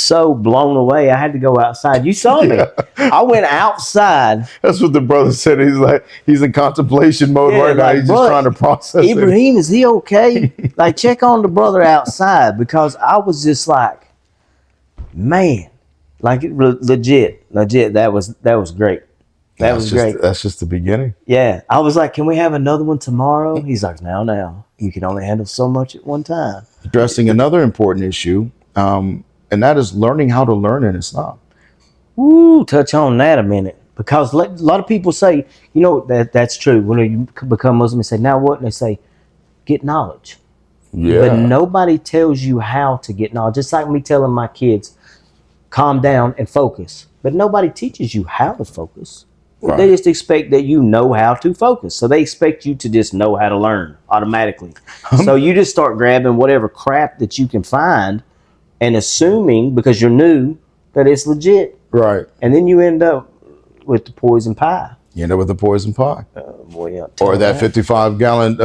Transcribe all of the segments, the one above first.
so blown away. I had to go outside. You saw me. I went outside. That's what the brother said. He's like, he's in contemplation mode right now. He's just trying to process Ibrahim, is he okay? Like, check on the brother outside, because I was just like, man, like legit. That was great. That was great. That's just the beginning. Yeah. I was like, can we have another one tomorrow? He's like, now. You can only handle so much at one time. Addressing another important issue, and that is learning how to learn in Islam. Ooh, touch on that a minute. Because a lot of people say, you know, that's true. When you become Muslim, they say, now what? And they say, get knowledge. Yeah. But nobody tells you how to get knowledge. Just like me telling my kids, calm down and focus. But nobody teaches you how to focus. Right. They just expect that you know how to focus. So they expect you to just know how to learn automatically. So you just start grabbing whatever crap that you can find and assuming, because you're new, that it's legit. Right. And then you end up with the poison pie. You end up with the poison pie. Boy, yeah, or that 55-gallon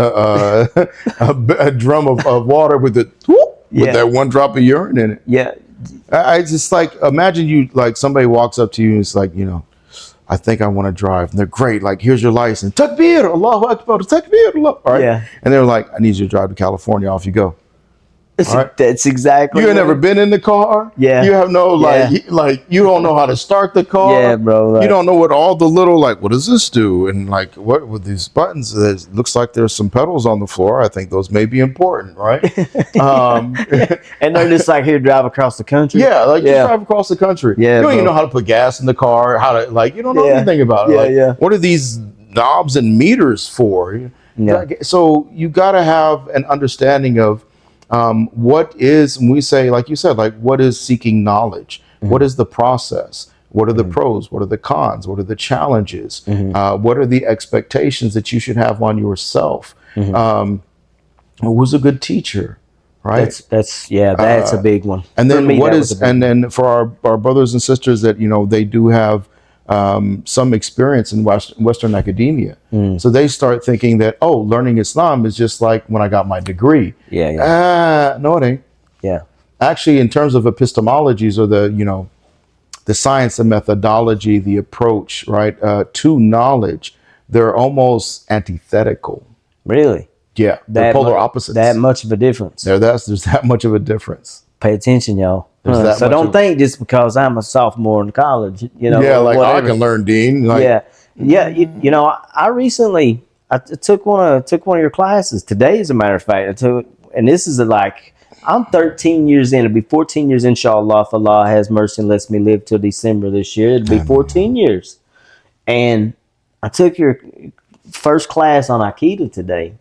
drum of water with that one drop of urine in it. Yeah. I just like, imagine you, like somebody walks up to you and it's like, you know, I think I want to drive. And they're great. Like, here's your license. Takbir, Allahu Akbar, Takbir, Allah. All right. Yeah. And they're like, I need you to drive to California. Off you go. All right. That's exactly. You ain't never been in the car. Yeah. You have no like you don't know how to start the car. Yeah, bro. Like, you don't know what all the little what does this do? And like what with these buttons? It looks like there's some pedals on the floor. I think those may be important, right? And they're just like, here, drive across the country. Yeah, like just drive across the country. Yeah. You don't even know how to put gas in the car. How to you don't know anything about it. Yeah. What are these knobs and meters for? Yeah. So you got to have an understanding of. What is, when we say, like you said, like what is seeking knowledge? Mm-hmm. What is the process? What are the pros? What are the cons? What are the challenges? Mm-hmm. What are the expectations that you should have on yourself? Mm-hmm. Who's a good teacher? Right. That's a big one. And then then for our brothers and sisters that, you know, they do have some experience in Western academia. So they start thinking that, learning Islam is just like when I got my degree. No, it ain't. Yeah. Actually, in terms of epistemologies or the science, the methodology, the approach, right, to knowledge, they're almost antithetical. Really? Yeah. They're polar opposites. That much of a difference. There's that much of a difference. Pay attention, y'all. So don't think just because I'm a sophomore in college, you know. Yeah, like whatever. I can learn, Dean. Like, You know, I recently took one of your classes today, as a matter of fact. And this is I'm 13 years in. It'll be 14 years, inshallah, if Allah has mercy and lets me live till December this year. It'll be 14 years. And I took your first class on Aikido today.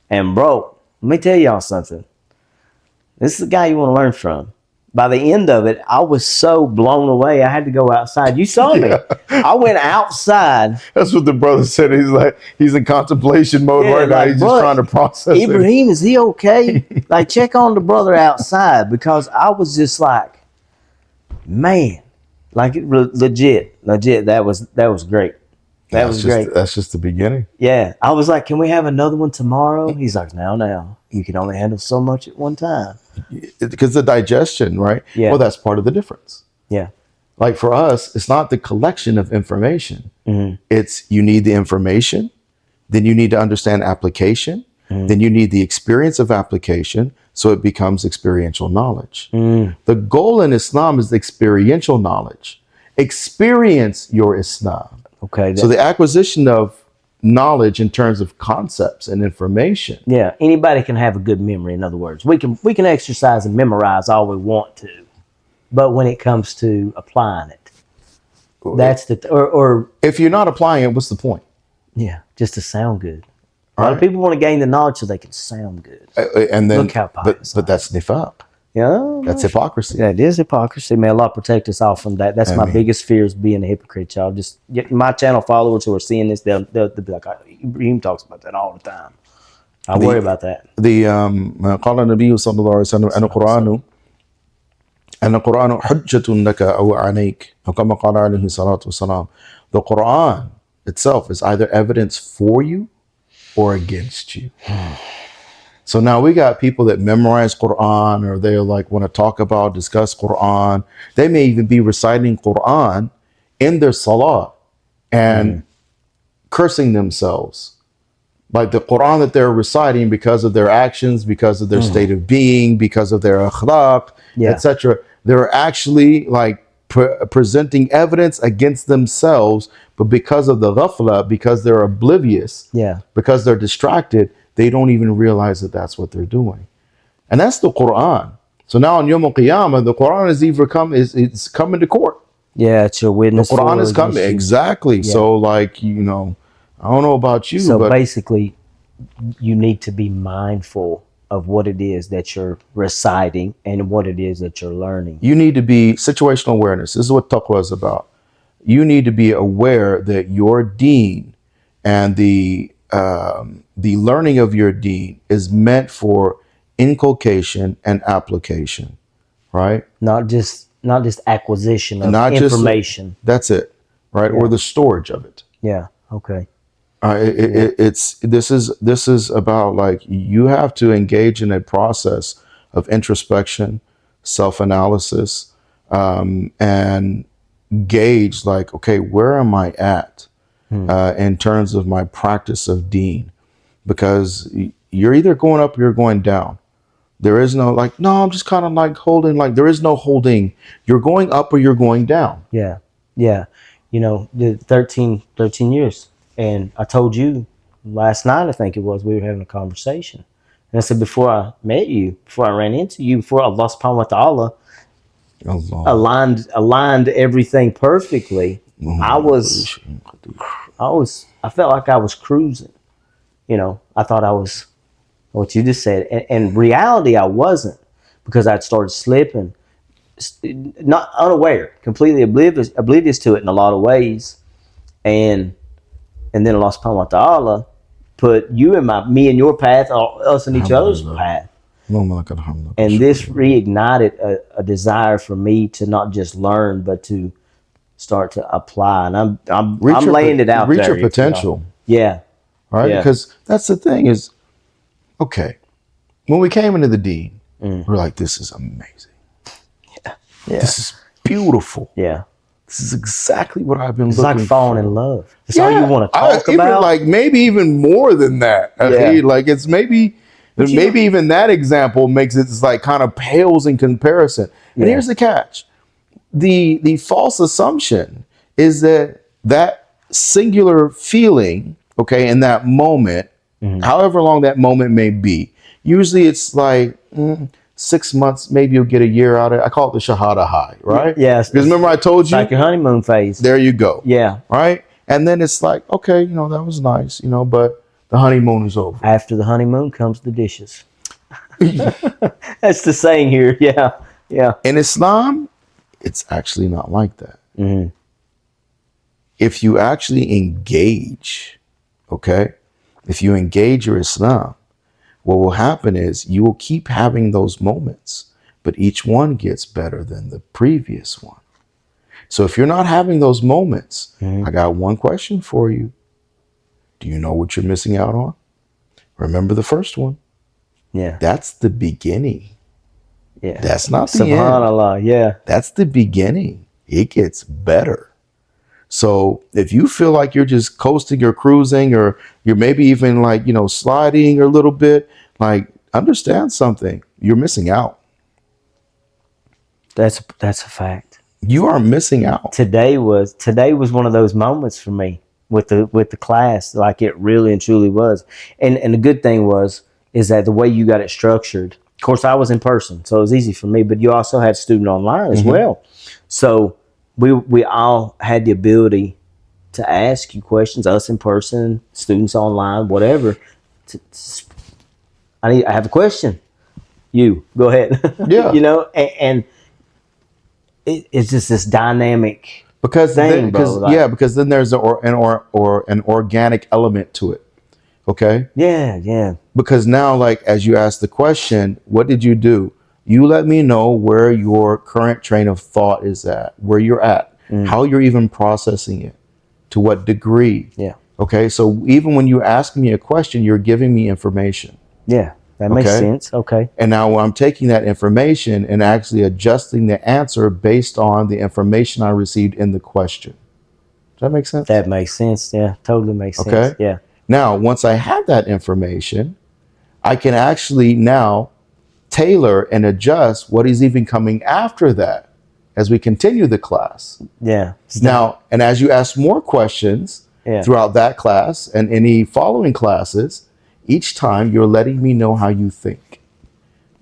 And bro, let me tell y'all something. This is the guy you want to learn from. By the end of it, I was so blown away. I had to go outside. You saw me. I went outside. That's what the brother said. He's like, he's in contemplation mode right now. He's just trying to process Ibrahim, is he okay? Like, check on the brother outside, because I was just like, man, like legit. That was great. That was great. That's just the beginning. Yeah. I was like, can we have another one tomorrow? He's like, now. You can only handle so much at one time. Because the digestion, right? Yeah. Well, that's part of the difference. Yeah. Like for us, it's not the collection of information. Mm-hmm. It's you need the information, then you need to understand application, then you need the experience of application, so it becomes experiential knowledge. The goal in Islam is the experiential knowledge. Experience your Islam. Okay. So the acquisition of knowledge in terms of concepts and information. Yeah, anybody can have a good memory. In other words, we can exercise and memorize all we want to, but when it comes to applying it, that's or if you're not applying it, what's the point? Yeah, just to sound good. A lot of people want to gain the knowledge so they can sound good. And then, look how pious. But that's nifaq. Yeah, that's hypocrisy. Yeah, it is hypocrisy. May Allah protect us all from that. That's my biggest fear, is being a hypocrite, y'all. Just get my channel followers who are seeing this, they'll be like, Ibrahim talks about that all the time. I worry about that. قال النبي صلى الله عليه وسلم أن القرآن حجة لك أو عليك أو كما قال عليه الصلاة والسلام. The Quran itself is either evidence for you or against you. So now we got people that memorize Quran, or they like want to talk about, discuss Quran. They may even be reciting Quran in their salah and cursing themselves. Like the Quran that they're reciting, because of their actions, because of their state of being, because of their akhlaq, etc. They're actually like presenting evidence against themselves, but because of the ghafla, because they're oblivious, because they're distracted, they don't even realize that that's what they're doing. And that's the Quran. So now on Yawm al-Qiyamah, the Quran is coming to court. Yeah, it's your witness. The Quran is coming. Exactly. Yeah. So like, you know, I don't know about you. So basically, you need to be mindful of what it is that you're reciting and what it is that you're learning. You need to be situational awareness. This is what taqwa is about. You need to be aware that your deen and the learning of your deen is meant for inculcation and application, right? Not just acquisition of information. That's it, right? Or the storage of it. Yeah. Okay. This is about like you have to engage in a process of introspection, self-analysis, and gauge like, okay, where am I at in terms of my practice of deen? Because you're either going up or you're going down. There is no like, no, I'm just kind of like holding, like there is no holding. You're going up or you're going down. Yeah. Yeah. You know, the 13 years. And I told you last night, I think it was, we were having a conversation. And I said, before I met you, before I ran into you, before Allah subhanahu wa ta'ala aligned everything perfectly, I felt like I was cruising. You know, I thought I was what you just said. And in reality, I wasn't, because I'd started slipping, not unaware, completely oblivious to it in a lot of ways. And then Allah subhanahu wa ta'ala put you in me in your path, us in each other's path. And this reignited a desire for me to not just learn, but to start to apply. And I'm laying it out there. Reach your potential. Yeah. Right? Yeah. Because that's the thing is, okay, when we came into the deen, we're like, this is amazing. Yeah. This is beautiful. Yeah. This is exactly what I've been looking for. It's like falling in love. It's all you want to talk even about. Like maybe even more than that. Like it's maybe even that example makes it like kind of pales in comparison. And here's the catch. The false assumption is that singular feeling, okay, in that moment, however long that moment may be, usually it's like 6 months, maybe you'll get a year out of it. I call it the Shahada high, right? Yes. Because remember I told you? Like your honeymoon phase. There you go. Yeah. Right? And then it's like, okay, you know, that was nice, you know, but the honeymoon is over. After the honeymoon comes the dishes. That's the saying here. Yeah. Yeah. In Islam, it's actually not like that. Mm-hmm. If you actually engage, okay, if you engage your Islam, what will happen is you will keep having those moments, but each one gets better than the previous one. So if you're not having those moments, I got one question for you. Do you know what you're missing out on? Remember the first one. Yeah. That's the beginning. Yeah. That's not the end. SubhanAllah. Yeah. That's the beginning. It gets better. So if you feel like you're just coasting or cruising, or you're maybe even like, you know, sliding a little bit, like understand something. You're missing out. That's a fact. You are missing out. Today was one of those moments for me with the class, like it really and truly was. And the good thing is that the way you got it structured, of course I was in person, so it was easy for me, but you also had student online as well. So we all had the ability to ask you questions, us in person, students online, whatever. I have a question. You go ahead. Yeah. You know, and it's just this dynamic because thing, because then there's an organic element to it. Okay. Yeah. Because now, like, as you ask the question, what did you do? You let me know where your current train of thought is at, where you're at, how you're even processing it, to what degree. Yeah. Okay. So even when you ask me a question, you're giving me information. Yeah. That makes Okay. sense. Okay. And now I'm taking that information and actually adjusting the answer based on the information I received in the question. Does that make sense? That makes sense. Yeah, totally makes sense. Okay. Yeah. Now, once I have that information, I can actually now tailor and adjust what is even coming after that as we continue the class. Yeah. Now, and as you ask more questions Yeah. throughout that class and any following classes, each time you're letting me know how you think.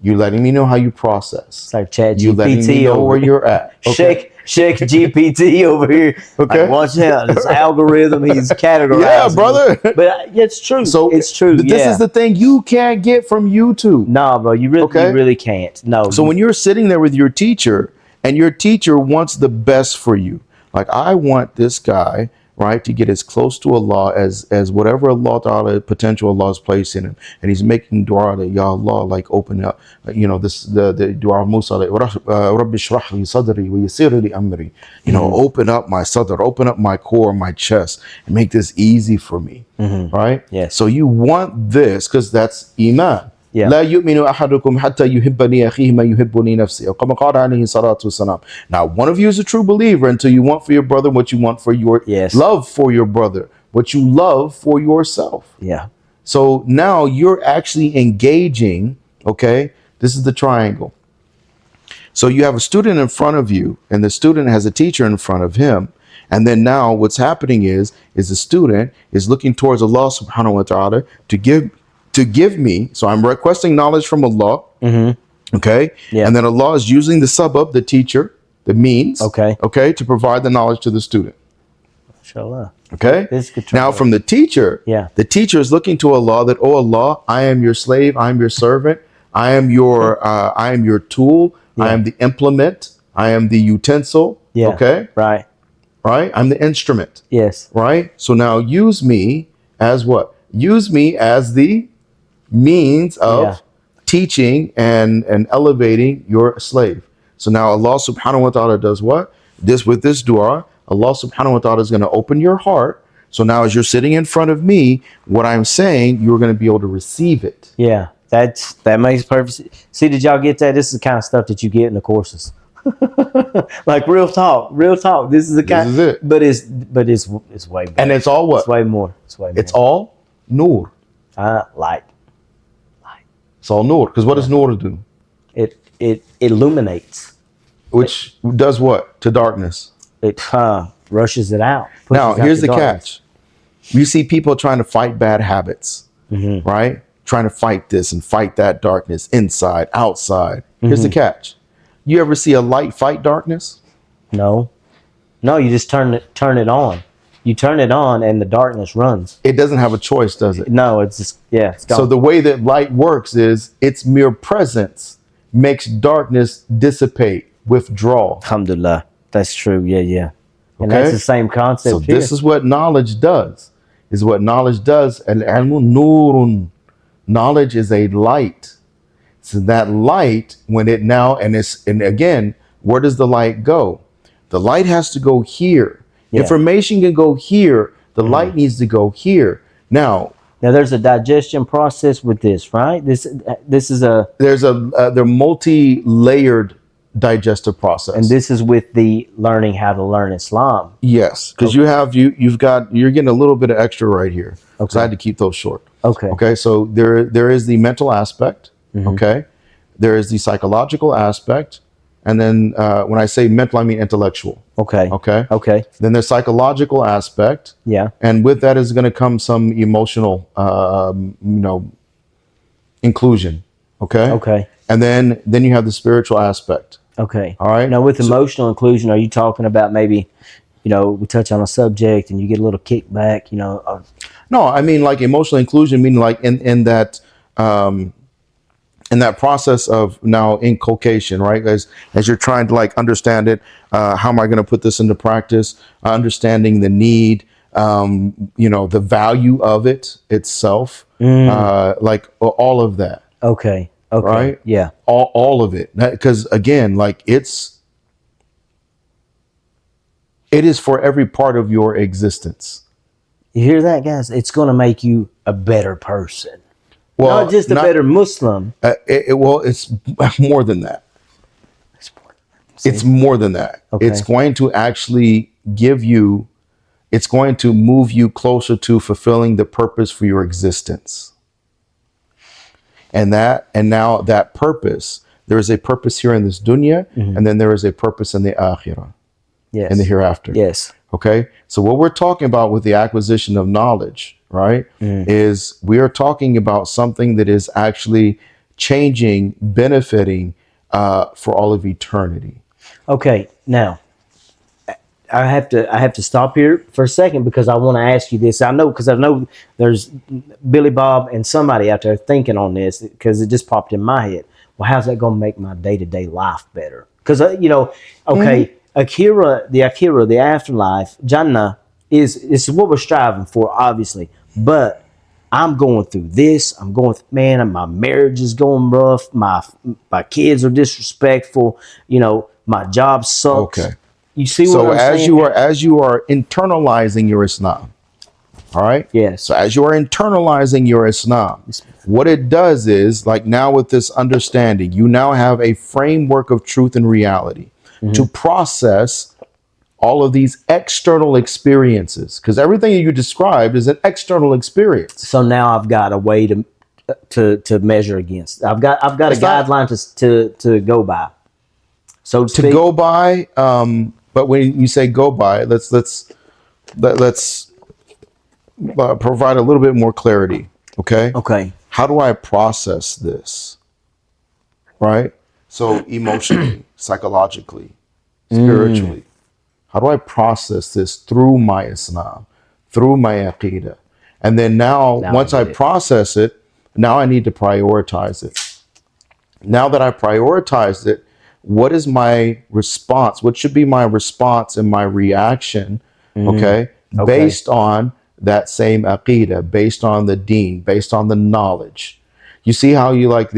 You're letting me know how you process. It's like Chat You letting me GPT know over where you're at. Okay. Shake GPT over here. Okay. Like, watch out. This algorithm, he's categorizing. Yeah, brother. But it's true. So it's true. This is the thing you can't get from YouTube. No, bro, you really can't. No. So when you're sitting there with your teacher and your teacher wants the best for you, like I want this guy, right, to get as close to Allah as whatever Allah Ta'ala potential Allah has placed in him, and he's making dua that Ya Allah, like open up, this the dua of Musa, like, Rabbi shrah li sadri wa yassir li amri, open up my sadr, open up my core, my chest, and make this easy for me, right? Yes. So you want this because that's iman. Yeah. لا يؤمن أحدكم حتى يحب لأخيه ما يحب لنفسه. كما قال عليه الصلاة والسلام. Now, one of you is a true believer until you want for your brother what you want for your love for your brother, what you love for yourself. Yeah. So now you're actually engaging. Okay, this is the triangle. So you have a student in front of you, and the student has a teacher in front of him. And then now what's happening is the student is looking towards Allah Subhanahu wa Taala to give me, so I'm requesting knowledge from Allah, okay? Yeah. And then Allah is using the sabab, the teacher, the means, Okay. to provide the knowledge to the student. Inshallah. Okay? This could Now from the teacher, the teacher is looking to Allah that, oh Allah, I am your slave, I am your servant, I am your tool, I am the implement, I am the utensil, okay? Right. Right? I'm the instrument. Yes. Right? So now use me as what? Use me as the means of teaching and elevating your slave. So now Allah Subhanahu wa Ta'ala does what? With this dua, Allah Subhanahu wa Ta'ala is going to open your heart. So now as you're sitting in front of me, what I'm saying, you're going to be able to receive it. Yeah, that makes perfect sense. See, did y'all get that? This is the kind of stuff that you get in the courses. Like real talk. This is the kind. This is it. But it's way better. And it's all what? It's way more. It's all nur. Light. It's all nur. Because what does nur do? It illuminates. Which does what to darkness? It rushes it out. Now, here's the catch. You see people trying to fight bad habits, right? Trying to fight this and fight that darkness inside, outside. Here's the catch. You ever see a light fight darkness? No, you just turn it on. You turn it on and the darkness runs. It doesn't have a choice, does it? No, it's just, it's gone. So the way that light works is its mere presence makes darkness dissipate, withdraw. Alhamdulillah. That's true. Yeah. And Okay? that's the same concept So here. this is what knowledge does. Al-ilmu nurun. Knowledge is a light. So that light, when it now, and again, where does the light go? The light has to go here. Yeah. Information can go here. The light needs to go here. Now there's a digestion process with this, right? This is they're multi-layered digestive process. and this is with the learning how to learn Islam. Yes, because you're getting a little bit of extra right here. Okay. So I had to keep those short. Okay. Okay, so there is the mental aspect. Okay, there is the psychological aspect, and then when I say mental, I mean intellectual. Okay. Okay. Then there's psychological aspect. Yeah. And with that is going to come some emotional, inclusion. Okay. Okay. And then you have the spiritual aspect. Okay. All right. Now, with emotional inclusion, are you talking about maybe, we touch on a subject and you get a little kickback, No, I mean like emotional inclusion, meaning like in that process of now inculcation, right? As you're trying to like understand it, how am I going to put this into practice? Understanding the need, the value of it itself, like all of that. Okay. Right? Yeah. All of it. Because again, like it is for every part of your existence. You hear that, guys? It's going to make you a better person. Well, not just a better Muslim. Well, it's more than that. It's more than that. Okay. It's going to actually it's going to move you closer to fulfilling the purpose for your existence. And now that purpose, there is a purpose here in this dunya, and then there is a purpose in the akhirah, in the hereafter. Yes. Okay. So what we're talking about with the acquisition of knowledge, right, is we are talking about something that is actually changing, benefiting for all of eternity. Okay. Now, I have to stop here for a second because I want to ask you this. I know there's Billy Bob and somebody out there thinking on this because it just popped in my head. Well, how's that going to make my day-to-day life better? Because Akira, the afterlife, Jannah is what we're striving for, obviously. But I'm going through this. Man, my marriage is going rough. My kids are disrespectful. My job sucks. Okay. You see what So I'm as saying? you are internalizing your Islam, all right? Yes. So as you are internalizing your Islam, what it does is, like now with this understanding, you now have a framework of truth and reality to process all of these external experiences, because everything that you described is an external experience. So now I've got a way to measure against. I've got a guideline to go by. So To go by, but when you say go by, let's provide a little bit more clarity. Okay. Okay. How do I process this? Right. So emotionally, psychologically, spiritually, how do I process this through my Islam, through my Aqidah? And then now once I process it, now I need to prioritize it. Now that I prioritized it, what is my response? What should be my response and my reaction? Okay. Based on that same Aqidah, based on the deen, based on the knowledge. You see how you like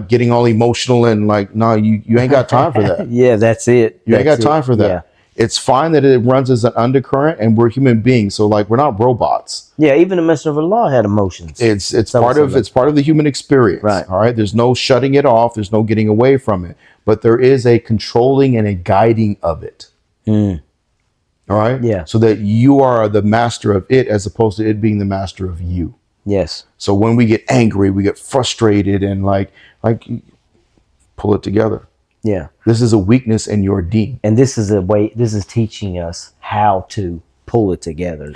getting all emotional and like, no, you ain't got time for that. Yeah, that's it. You ain't got time for that. Yeah. It's fine that it runs as an undercurrent, and we're human beings, so like we're not robots. Yeah, even the Messenger of Allah had emotions. It's part of the human experience. Right. All right. There's no shutting it off. There's no getting away from it. But there is a controlling and a guiding of it. All right. Yeah. So that you are the master of it, as opposed to it being the master of you. Yes. So when we get angry, we get frustrated, and like pull it together. Yeah. This is a weakness in your deen. And this is teaching us how to pull it together.